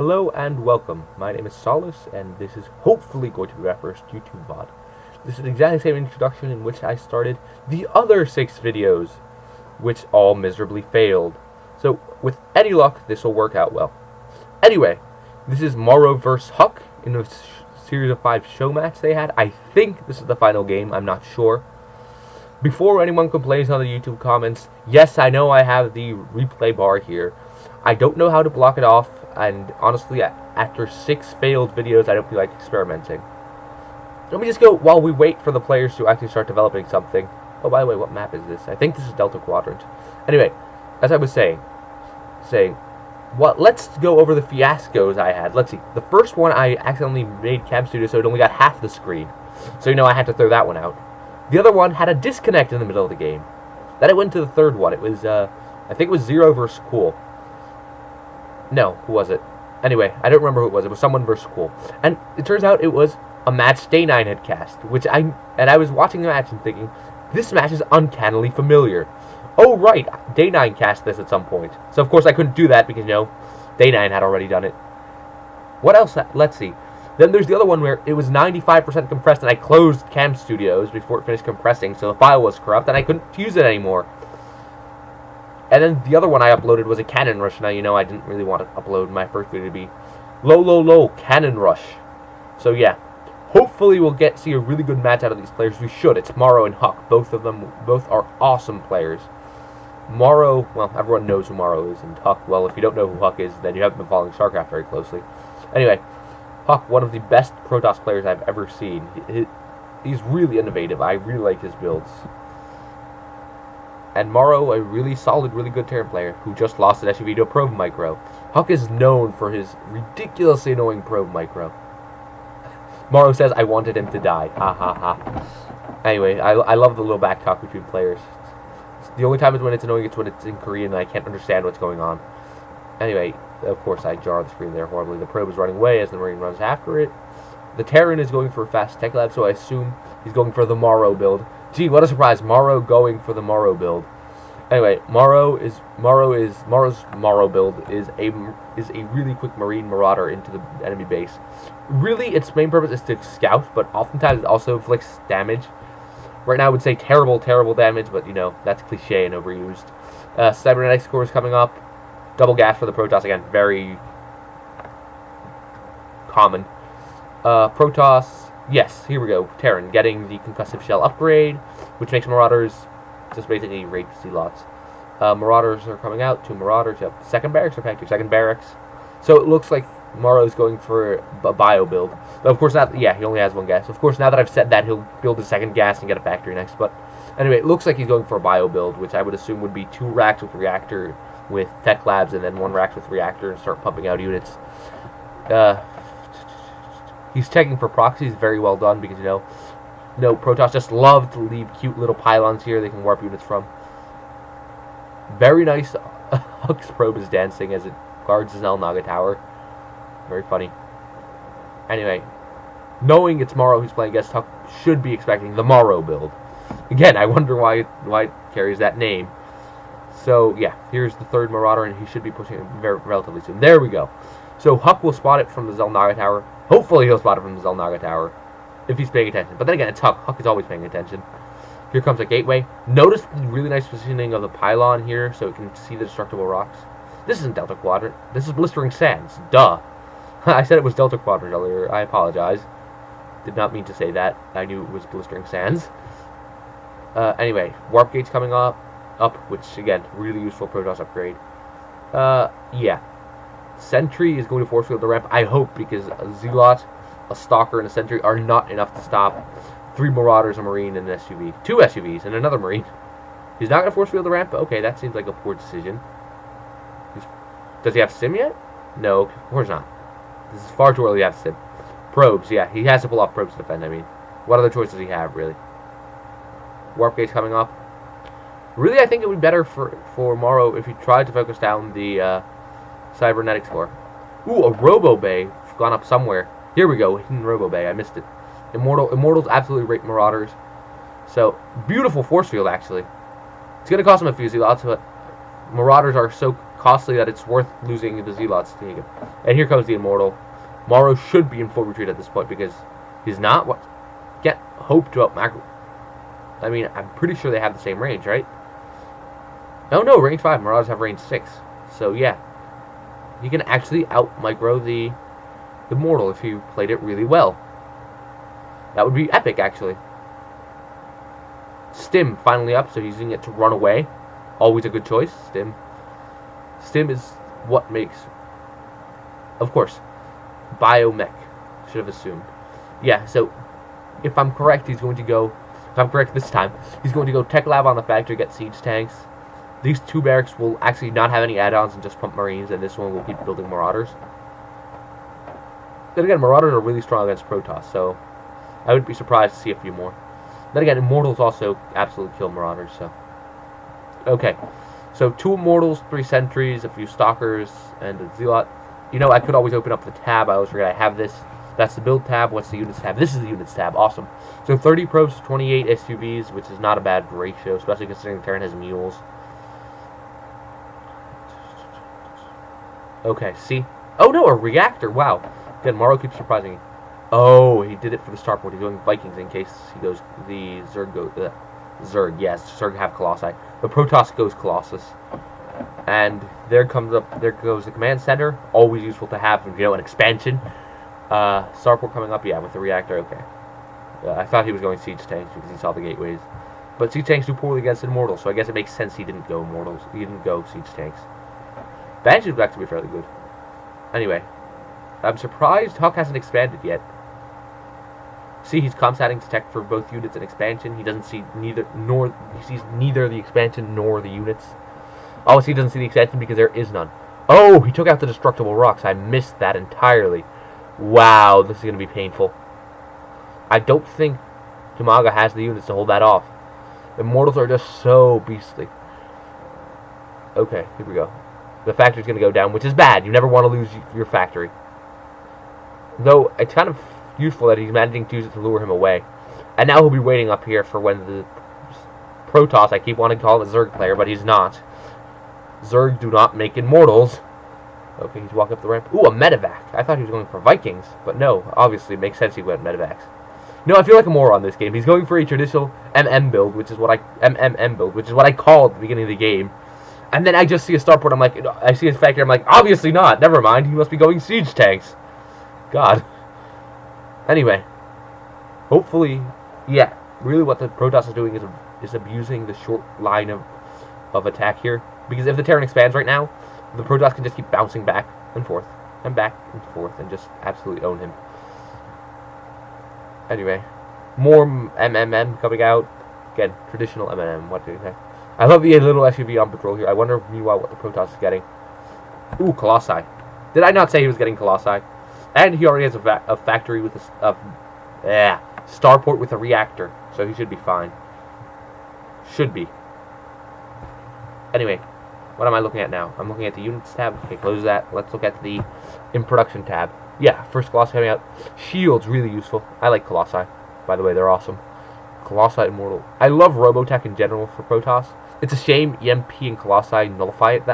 Hello and welcome. My name is Solace, and this is hopefully going to be my first YouTube VOD. This is exactly the same introduction in which I started the other 6 videos, which all miserably failed. So, with any luck, this will work out well. Anyway, this is Morrow vs. Huk in a series of 5 show match they had. I think this is the final game, I'm not sure. Before anyone complains on the YouTube comments, yes, I know I have the replay bar here. I don't know how to block it off, and honestly, after 6 failed videos, I don't feel like experimenting. Let me just go while we wait for the players to actually start developing something. Oh, by the way, what map is this? I think this is Delta Quadrant. Anyway, as I was saying, let's go over the fiascos I had. Let's see. The first one, I accidentally made Cam Studio, so it only got half the screen. So, I had to throw that one out. The other one had a disconnect in the middle of the game. Then I went to the third one. It was, I think it was Zero versus Cool. No, who was it? Anyway, I don't remember who it was. It was someone versus Cool. And it turns out it was a match Day9 had cast, and I was watching the match and thinking, this match is uncannily familiar. Oh, right, Day9 cast this at some point. So, of course, I couldn't do that because, Day9 had already done it. What else? Let's see. Then there's the other one where it was 95% compressed, and I closed Cam Studios before it finished compressing, so the file was corrupt, and I couldn't use it anymore. And then the other one I uploaded was a Cannon Rush. Now, I didn't really want to upload my first video to be low, Cannon Rush. So, yeah. Hopefully we'll see a really good match out of these players. We should. It's Morrow and Huk. Both are awesome players. Morrow, well, everyone knows who Morrow is. And Huk, well, if you don't know who Huk is, then you haven't been following StarCraft very closely. Anyway, Huk, one of the best Protoss players I've ever seen. He's really innovative. I really like his builds. And Morrow, a really solid, really good Terran player who just lost an SUV to a probe micro. Huk is known for his ridiculously annoying probe micro. Morrow says, I wanted him to die. Ha ha ha. Anyway, I love the little back talk between players. The only time when it's annoying is when it's in Korean and I can't understand what's going on. Anyway, of course I jar the screen there horribly. The probe is running away as the Marine runs after it. The Terran is going for a fast tech lab, so I assume he's going for the Morrow build. Gee, what a surprise. Morrow going for the Morrow build. Anyway, Morrow's Morrow build is a really quick Marine Marauder into the enemy base. Really, its main purpose is to scout, but oftentimes it also inflicts damage. Right now I would say terrible damage, but that's cliche and overused. Cybernetics core is coming up. Double gas for the Protoss, again, very common. Protoss, yes, here we go. Terran getting the concussive shell upgrade, which makes Marauders just basically rape Zealots. Marauders are coming out. 2 Marauders. Yep. Second barracks are packed. Second barracks. So it looks like Morrow's going for a bio build. But of course, he only has 1 gas. Of course, now that I've said that, he'll build a second gas and get a factory next. But anyway, it looks like he's going for a bio build, which I would assume would be 2 racks with reactor with tech labs, and then 1 rack with reactor, and start pumping out units. He's checking for proxies. Very well done, because Protoss just love to leave cute little pylons here they can warp units from. Very nice. Huk's probe is dancing as it guards his El Naga tower. Very funny. Anyway, knowing it's Morrow who's playing against Huk, should be expecting the Morrow build. Again, I wonder why it carries that name. So, yeah, here's the 3rd Marauder, and he should be pushing it relatively soon. There we go. So, Huk will spot it from the El Naga tower. Hopefully he'll spot it from the El Naga tower, if he's paying attention. But then again, it's Huk. Huk is always paying attention. Here comes a gateway. Notice the really nice positioning of the pylon here, so it can see the destructible rocks. This isn't Delta Quadrant. This is Blistering Sands. Duh. I said it was Delta Quadrant earlier. I apologize. Did not mean to say that. I knew it was Blistering Sands. Anyway, Warp Gate's coming up, which, again, really useful Protoss upgrade. Yeah. Sentry is going to force field the ramp, I hope, because a Zealot, a Stalker, and a Sentry are not enough to stop 3 Marauders, a Marine, and an SUV. 2 SUVs, and another Marine. He's not going to force field the ramp? Okay, that seems like a poor decision. Does he have Sim yet? No, of course not. This is far too early to have Sim. Probes, yeah, he has to pull off probes to defend, I mean. What other choice does he have, really? Warp Gate's coming up. Really, I think it would be better for Morrow if he tried to focus down the Cybernetics core. Ooh, a Robo Bay gone up somewhere. Here we go, hidden Robo Bay, I missed it. Immortals absolutely rape Marauders. So, beautiful force field, actually. It's going to cost him a few Zealots, but Marauders are so costly that it's worth losing the Zealots to take it. And here comes the Immortal. Morrow should be in full retreat at this point because he's not. What? Get Hope to out-macro. I mean, I'm pretty sure they have the same range, right? Oh no, range 5. Marauders have range 6. So yeah, he can actually out-micro the Immortal if he played it really well. That would be epic, actually. Stim finally up, so he's using it to run away. Always a good choice, Stim. Stim is what makes... Of course, Biomech. Should have assumed. Yeah, so if I'm correct, he's going to go... If I'm correct this time, he's going to go Tech Lab on the factory, get siege tanks. These two barracks will actually not have any add-ons and just pump Marines, and this one will keep building Marauders. Then again, Marauders are really strong against Protoss, so I would be surprised to see a few more. Then again, Immortals also absolutely kill Marauders, so... Okay, so 2 Immortals, 3 Sentries, a few Stalkers, and a Zealot. You know, I could always open up the tab. I always forget I have this. That's the build tab. What's the units tab? This is the units tab. Awesome. So 30 probes, 28 SUVs, which is not a bad ratio, especially considering the Terran has mules. Okay, see? Oh no, a reactor. Wow. Again, Morrow keeps surprising me. Oh, he did it for the starport. He's going Vikings in case he goes the Zerg goes Zerg. Yes, Zerg have Colossi. The Protoss goes Colossus. And there goes the command center. Always useful to have, you know, an expansion. Starport coming up, yeah, with the reactor. Okay. I thought he was going siege tanks because he saw the gateways. But siege tanks do poorly against Immortals, so I guess it makes sense he didn't go Immortals. He didn't go siege tanks. Banshees would actually be fairly good. Anyway, I'm surprised Huk hasn't expanded yet. See, he's comsatting to tech for both units and expansion. He doesn't see he sees neither the expansion nor the units. Obviously, he doesn't see the expansion because there is none. Oh, he took out the destructible rocks. I missed that entirely. Wow, this is going to be painful. I don't think Tumaga has the units to hold that off. Immortals are just so beastly. Okay, here we go. The factory's going to go down, which is bad. You never want to lose your factory. Though, it's kind of useful that he's managing to use it to lure him away. And now he'll be waiting up here for when the Protoss, I keep wanting to call it Zerg player, but he's not. Zerg do not make Immortals. Okay, he's walking up the ramp. Ooh, a medevac. I thought he was going for Vikings, but no. Obviously, it makes sense he went medevacs. No, I feel like a moron on this game. He's going for a traditional MM build, which is what I called at the beginning of the game. And then I just see a starport. I'm like, I see his factory. I'm like, obviously not. Never mind. He must be going siege tanks. God. Anyway, hopefully, yeah. Really, what the Protoss is doing is abusing the short line of attack here. Because if the Terran expands right now, the Protoss can just keep bouncing back and forth and just absolutely own him. Anyway, more MMM coming out. Again, traditional MMM. What do you think? I love the little SUV on patrol here. I wonder, meanwhile, what the Protoss is getting. Ooh, Colossi. Did I not say he was getting Colossi? And he already has a factory with a starport with a reactor, so he should be fine. Should be. Anyway, what am I looking at now? I'm looking at the units tab. Okay, close that. Let's look at the in production tab. Yeah, first Colossi coming out. Shields, really useful. I like Colossi. By the way, they're awesome. Colossi Immortal. I love Robotech in general for Protoss. It's a shame EMP and Colossi nullify it that